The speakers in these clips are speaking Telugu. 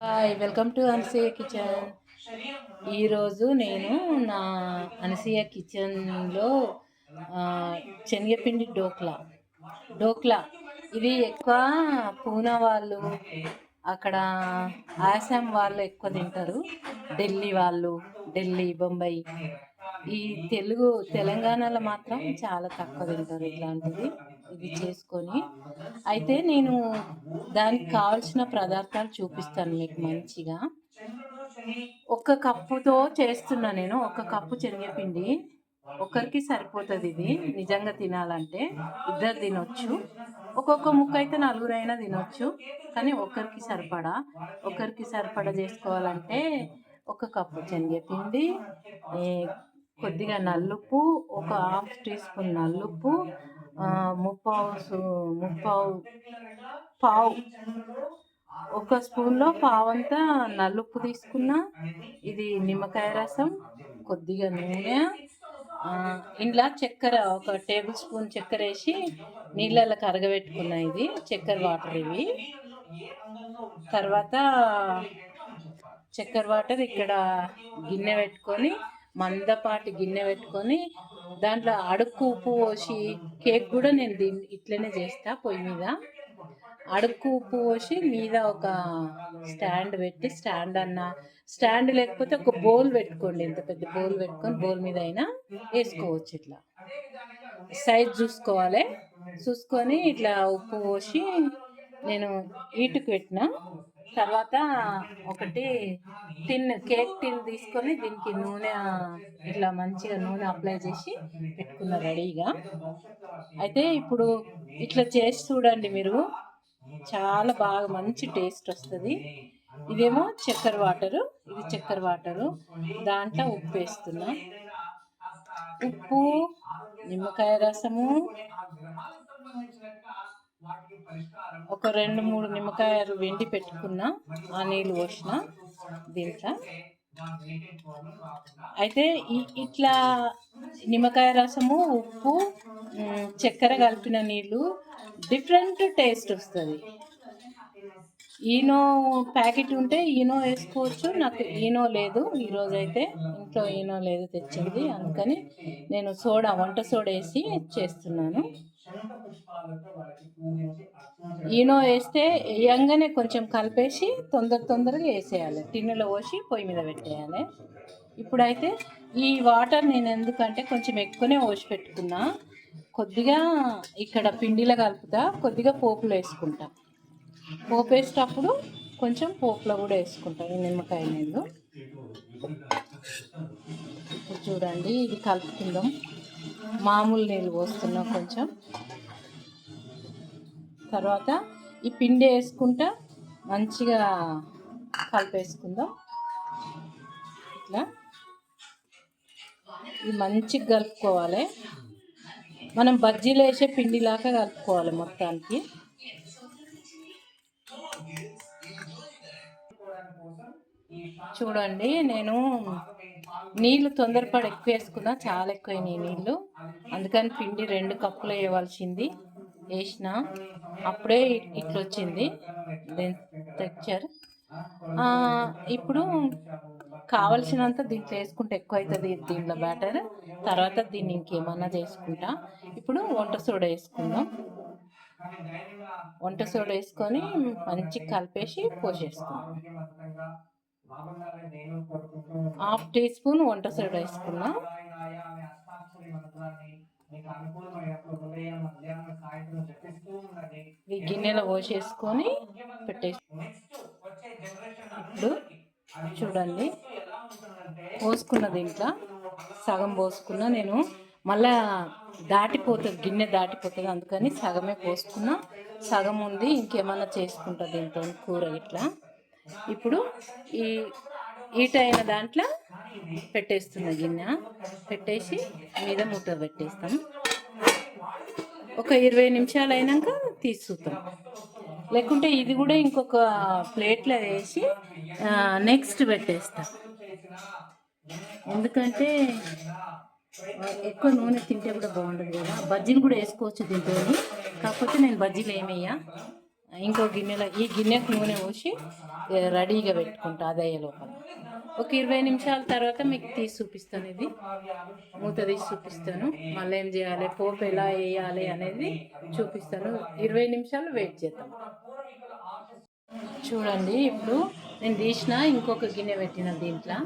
Hi welcome to Anasuya kitchen. ఈరోజు నేను నా అనసూయ కిచెన్లో శనగపిండి డోక్లా ఇది ఎక్కువ పూనా వాళ్ళు, అక్కడ ఆసాం వాళ్ళు ఎక్కువ తింటారు. ఢిల్లీ బొంబాయి, ఈ తెలంగాణలో మాత్రం చాలా తక్కువ తింటారు ఇట్లాంటిది. ఇది చేసుకొని అయితే నేను దానికి కావాల్సిన పదార్థాలు చూపిస్తాను మీకు మంచిగా. ఒక కప్పుతో చేస్తున్నా నేను. ఒక కప్పు శనగపిండి ఒకరికి సరిపోతుంది. ఇది నిజంగా తినాలంటే ఇద్దరు తినొచ్చు. ఒక్కొక్క ముక్క అయితే నలుగురైనా తినొచ్చు, కానీ ఒకరికి సరిపడా చేసుకోవాలంటే ఒక కప్పు శనగపిండి, కొద్దిగా నల్లుప్పు, ఒక హాఫ్ టీ స్పూన్ నల్లుప్పు, పావు ఒక స్పూన్లో పావంతా నల్లుప్పు తీసుకున్నా. ఇది నిమ్మకాయ రసం, కొద్దిగా నూనె, ఇంట్లో చక్కెర, ఒక టేబుల్ స్పూన్ చక్కెర వేసి నీళ్ళలో కరగబెట్టుకున్నా. ఇది చక్కెర వాటర్ ఇవి. తర్వాత చక్కెర వాటర్ ఇక్కడ గిన్నె పెట్టుకొని, మందపాటి గిన్నె పెట్టుకొని దాంట్లో అడుక్కు ఉప్పు పోసి, కేక్ కూడా నేను ఇట్లనే చేస్తా. పొయ్యి మీద అడుక్కు ఉప్పు పోసి మీద ఒక స్టాండ్ పెట్టి, స్టాండ్ లేకపోతే ఒక బౌల్ పెట్టుకోండి. ఎంత పెద్ద బౌల్ పెట్టుకొని బౌల్ మీద అయినా వేసుకోవచ్చు. ఇట్లా సైజ్ చూసుకొని ఇట్లా ఉప్పు పోసి నేను ఈటుకు పెట్టిన. తర్వాత ఒకటి కేక్ టిన్ తీసుకొని దీనికి నూనె ఇట్లా మంచిగా నూనె అప్లై చేసి పెట్టుకున్న రెడీగా. అయితే ఇప్పుడు ఇట్లా చేసి చూడండి మీరు, చాలా బాగా మంచి టేస్ట్ వస్తుంది. ఇదేమో చక్కెర వాటరు, దాంట్లో ఉప్పు వేస్తున్నా. ఉప్పు, నిమ్మకాయ రసము, ఒక 2-3 నిమ్మకాయలు వెండి పెట్టుకున్నా, ఆ నీళ్ళు పోసిన దీంట్లో. అయితే ఇట్లా నిమ్మకాయ రసము, ఉప్పు, చక్కెర కలిపిన నీళ్ళు డిఫరెంట్ టేస్ట్ వస్తుంది. ఈనో ప్యాకెట్ ఉంటే ఈనో వేసుకోవచ్చు. నాకు ఈనో లేదు ఈరోజైతే, ఇంట్లో ఈనో లేదు తెచ్చింది, అందుకని నేను వంట సోడా వేసి చేస్తున్నాను. ఈనో వేస్తే వేయంగానే కొంచెం కలిపేసి తొందరగా వేసేయాలి. టిన్నులో పోసి పొయ్యి మీద పెట్టేయాలి. ఇప్పుడైతే ఈ వాటర్ నేను ఎందుకంటే కొంచెం ఎక్కువనే పోసి పెట్టుకున్నా. కొద్దిగా ఇక్కడ పిండిలో కలుపుతా, కొద్దిగా పోపులో వేసుకుంటా. పోపు వేసేటప్పుడు కొంచెం పోపులో కూడా వేసుకుంటాను నిమ్మకాయ నీళ్ళు. ఇప్పుడు చూడండి, ఇది కలుపుకుందాం. మామూలు నీళ్ళు పోస్తున్నాం కొంచెం. తర్వాత ఈ పిండి వేసుకుంటా మంచిగా కలిపేసుకుందాం. ఇట్లా ఇది మంచిగా కలుపుకోవాలి. మనం బజ్జీలు వేసే పిండిలాగా కలుపుకోవాలి మొత్తానికి. చూడండి, నేను నీళ్ళు తొందరపడి ఎక్కువ వేసుకున్నా, చాలా ఎక్కువైనాయి నీళ్ళు. అందుకని పిండి 2 కప్పులు వేయవలసింది వేసిన. అప్పుడే ఇట్లా వచ్చింది టెక్చర్. ఇప్పుడు కావలసినంత దీంట్లో వేసుకుంటే ఎక్కువ అవుతుంది దీంట్లో బ్యాటర్. తర్వాత దీన్ని ఇంకేమన్నా చేసుకుంటా. ఇప్పుడు వంట సోడా వేసుకుందాం. వంట సోడా వేసుకొని మంచిగా కలిపేసి పోసేసుకుందాం. హాఫ్ టీ స్పూన్ వంట సోడా వేసుకున్నా. ఈ గిన్నెలో పోసేసుకొని పెట్టేసి, ఇప్పుడు చూడండి పోసుకున్న దీంట్లో సగం పోసుకున్నా నేను. మళ్ళా గిన్నె దాటిపోతుంది, అందుకని సగమే పోసుకున్నా. సగం ఉంది, ఇంకేమన్నా చేసుకుంటా దీంతో కూర ఇట్లా. ఇప్పుడు ఈ ఈటైన దాంట్లో పెట్టేస్తున్న గిన్నె పెట్టేసి మీద మూత పెట్టేస్తాం. ఒక 20 నిమిషాలు అయినాక తీసుకుంటాం. లేకుంటే ఇది కూడా ఇంకొక ప్లేట్లో వేసి నెక్స్ట్ పెట్టేస్తాం. ఎందుకంటే ఎక్కువ నూనె తింటే కూడా బాగుంటుంది కదా. బజ్జీలు కూడా వేసుకోవచ్చు దీంతో, కాకపోతే నేను బజ్జీలు ఏమయ్యా, ఇంకో గిన్నెలో ఈ గిన్నెకు నూనె పోసి రెడీగా పెట్టుకుంటా అది అయ్యే లోపల. ఒక 20 నిమిషాల తర్వాత మీకు తీసి చూపిస్తాను. ఇది మూత తీసి చూపిస్తాను. మళ్ళీ ఏం చేయాలి, పోపు ఎలా వేయాలి అనేది చూపిస్తాను. 20 నిమిషాలు వెయిట్ చేద్దాం. చూడండి, ఇప్పుడు నేను తీసిన ఇంకొక గిన్నె పెట్టిన దీంట్లో.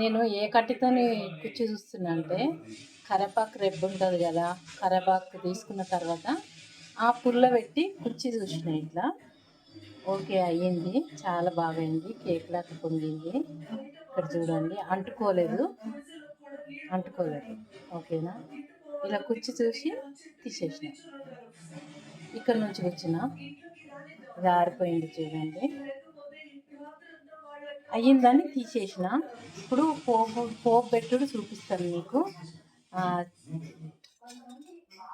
నేను ఏ కట్టితోని కుర్చీ చూస్తున్నా అంటే, కరేపాకు రెబ్బ ఉంటుంది కదా, కరేపాకు తీసుకున్న తర్వాత ఆ పుల్ల పెట్టి కుర్చీ చూసిన ఇట్లా. ఓకే, అయ్యింది, చాలా బాగా అయింది, కేక్ లాగా పొంగింది. ఇక్కడ చూడండి, అంటుకోలేదు. ఓకేనా, ఇలా కుర్చీ చూసి తీసేసిన. ఇక్కడ నుంచి వచ్చిన జారిపోయింది చూడండి, అయ్యిందని తీసేసిన. ఇప్పుడు పోపు పెట్టుడు చూపిస్తాను మీకు.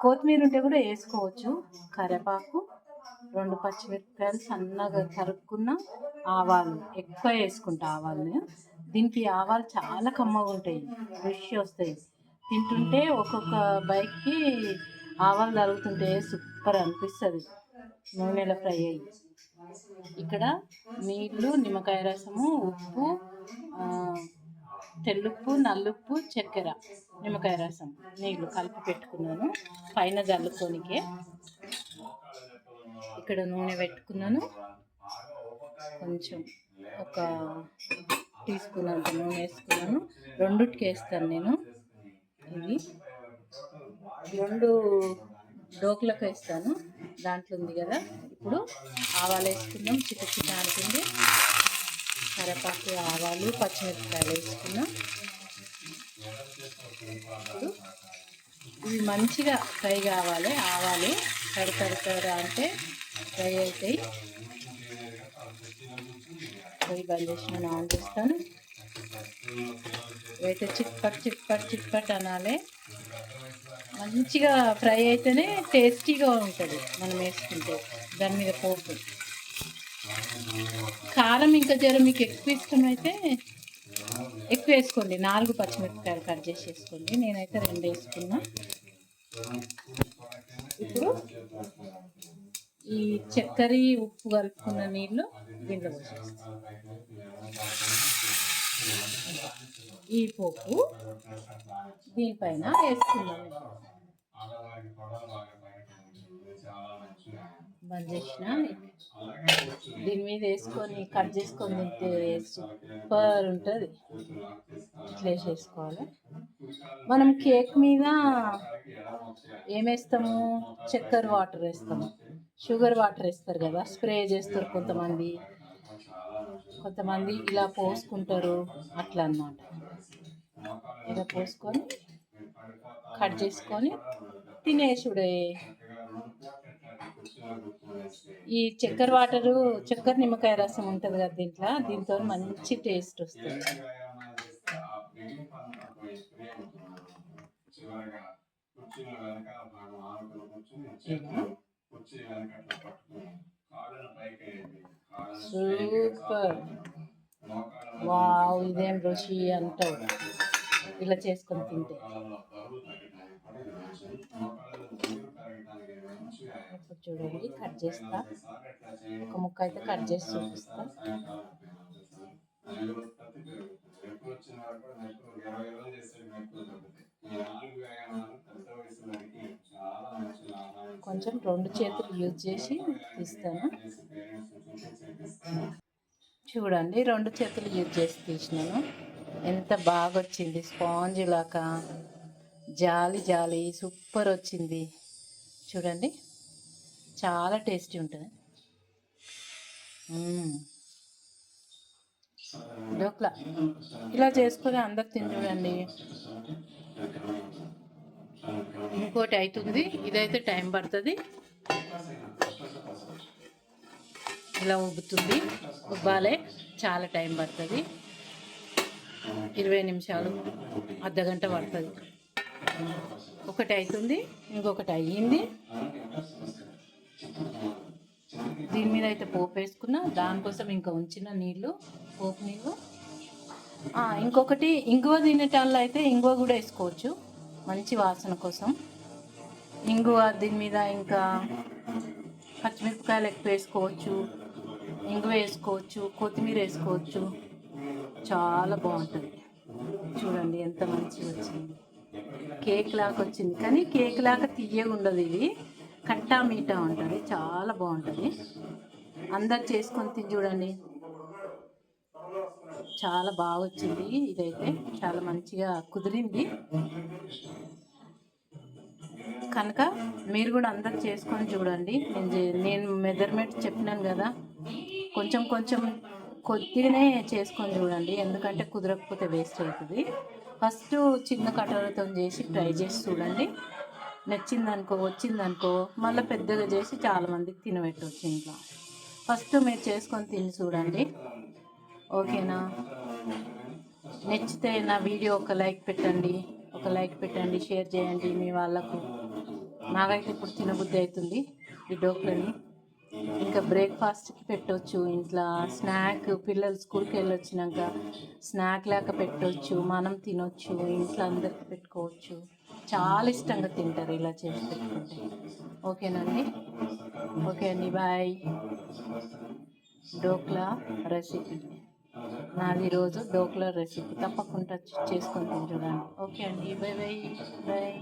కొత్తిమీర ఉంటే కూడా వేసుకోవచ్చు. కరివేపాకు, 2 పచ్చిమిరపకాయలు సన్నగా తరుక్కున్న, ఆవాలు ఎక్కువ వేసుకుంటా. ఆవాలు దీనికి ఆవాలు చాలా కమ్మగా ఉంటాయి, రుచి వస్తాయి. తింటుంటే ఒక్కొక్క బైక్కి ఆవాలు తరుగుతుంటే సూపర్ అనిపిస్తుంది, నూనెలో ఫ్రై అయ్యి. ఇక్కడ నీళ్ళు, నిమ్మకాయ రసము, ఉప్పు, తెల్లుప్పు, నల్లుప్పు, చక్కెర, నిమ్మకాయ రసం, నీళ్ళు కలిపి పెట్టుకున్నాను పైన జల్లుకోనికే. ఇక్కడ నూనె పెట్టుకున్నాను, కొంచెం ఒక టీ స్పూన్ అంత నూనె వేసుకున్నాను. రెండుటికి వేస్తాను నేను. ఇది 2 డోకులకు వేస్తాను. దాంట్లో ఉంది కదా. ఇప్పుడు ఆవాలు వేసుకుందాం, చిటచిట అంటుంది. కరివేపాకు, ఆవాలు, పచ్చిమిరపకాయలు వేసుకున్నాం. ఇప్పుడు ఇవి మంచిగా ఫ్రై కావాలి. ఆవాలు తడతడ అంటే ఫ్రై అవుతాయి. ఫ్రై బంద్ చేసి నేను ఆన్ చేస్తాను. అయితే చిట్పట్ అనాలి. మంచిగా ఫ్రై అయితేనే టేస్టీగా ఉంటుంది మనం వేసుకుంటే. దాని మీద పోపు, కారం ఇంకా జర మీకు ఎక్కువ ఇష్టమైతే ఎక్కువ వేసుకోండి. 4 పచ్చిమిరపకాయలు కట్ చేసి వేసుకోండి. నేనైతే 2 వేసుకున్నా. ఇప్పుడు ఈ చక్కెర, ఉప్పు కలుపుకున్న నీళ్ళు దీంట్లో పోసేస్తాను. ఈ పోపు దీనిపైన వేసుకున్నాను. బంద్ చేసిన. దీని మీద వేసుకొని కట్ చేసుకొని తింటే సూపర్ ఉంటుంది. ఇట్లా వేసేసుకోవాలి. మనం కేక్ మీద ఏమేస్తాము, చక్కెర వాటర్ వేస్తాము, షుగర్ వాటర్ వేస్తారు కదా, స్ప్రే చేస్తారు కొంతమంది ఇలా పోసుకుంటారు. అట్లా అన్నమాట. ఇలా పోసుకొని కట్ చేసుకొని తినేసుడే. ఈ చక్కెర వాటరు, చక్కెర నిమ్మకాయ రసం ఉంటుంది కదా దీంతో మంచి టేస్ట్ వస్తుంది. సూపర్, వావ్, ఇదేం రుచి అంటావు ఇలా చేసుకొని తింటే. ఇప్పుడు చూడండి, కట్ చేస్తా. ఒక ముక్క అయితే కట్ చేసి చూపిస్తా. కొంచెం 2 చేతులు యూజ్ చేసి తీస్తాను. చూడండి, 2 చేతులు యూజ్ చేసి తీసినాను. ఎంత బాగా వచ్చింది, స్పాంజ్ లాగా జాలి సూపర్ వచ్చింది. చూడండి, చాలా టేస్టీ ఉంటుంది. డోక్లా ఇలా చేసుకొని అందరు తిని చూడండి. ఇంకోటి అవుతుంది, ఇదైతే టైం పడుతుంది. ఇలా ఉబ్బాలే, చాలా టైం పడుతుంది. 20 నిమిషాలు, అర్ధగంట పడుతుంది. ఒకటి అవుతుంది, ఇంకొకటి అయ్యింది. దీని మీద అయితే పోపు వేసుకున్నా. దానికోసం ఇంకా ఉంచిన నీళ్ళు, పోపు నీళ్ళు. ఇంకొకటి, ఇంగువ తినేటాల్లో అయితే ఇంగువ కూడా వేసుకోవచ్చు, మంచి వాసన కోసం. ఇంగువ దీని మీద ఇంకా పచ్చిమిరపకాయలు ఎక్కువ వేసుకోవచ్చు, ఇంగువ వేసుకోవచ్చు, కొత్తిమీర వేసుకోవచ్చు. చాలా బాగుంటుంది. చూడండి ఎంత మంచిగా వచ్చింది, కేక్ లాగా వచ్చింది. కానీ కేక్ లాగా తీయగా ఉండదు, ఇది కట్టా మీఠా ఉంటుంది. చాలా బాగుంటుంది. అందరు చేసుకొని తిని చూడండి, చాలా బాగా వచ్చింది. ఇదైతే చాలా మంచిగా కుదిరింది కనుక మీరు కూడా అందరు చేసుకొని చూడండి. నేను మెజర్మెంట్ చెప్పినాను కదా, కొంచెం కొంచెం కొద్దిగానే చేసుకొని చూడండి, ఎందుకంటే కుదరకపోతే వేస్ట్ అవుతుంది. ఫస్ట్ చిన్న కటోరతో చేసి ట్రై చేసి చూడండి. నచ్చిందనుకో, వచ్చిందనుకో, మళ్ళీ పెద్దగా చేసి చాలామందికి తినబెట్టవచ్చు ఇంట్లో. ఫస్ట్ మీరు చేసుకొని తిని చూడండి, ఓకేనా? నచ్చితే నా వీడియో ఒక లైక్ పెట్టండి, షేర్ చేయండి మీ వాళ్ళకు. నాకైతే ఇప్పుడు తినబుద్ధి అవుతుంది ఈ డోక్లని. ఇంకా బ్రేక్ఫాస్ట్కి పెట్టవచ్చు ఇంట్లో, స్నాక్ పిల్లలు స్కూల్కి వెళ్ళి వచ్చినాక స్నాక్ లాగా పెట్టవచ్చు, మనం తినొచ్చు, ఇంట్లో అందరికి పెట్టుకోవచ్చు. చాలా ఇష్టంగా తింటారు ఇలా చేసి పెట్టుకుంటే. ఓకేనండి, ఓకే అండి, బాయ్. డోక్లా రెసిపీ నాది ఈరోజు డోక్లా రెసిపీ, తప్పకుండా చేసుకొని తిని చూడండి. ఓకే అండి, బాయ్ బాయ్ బాయ్.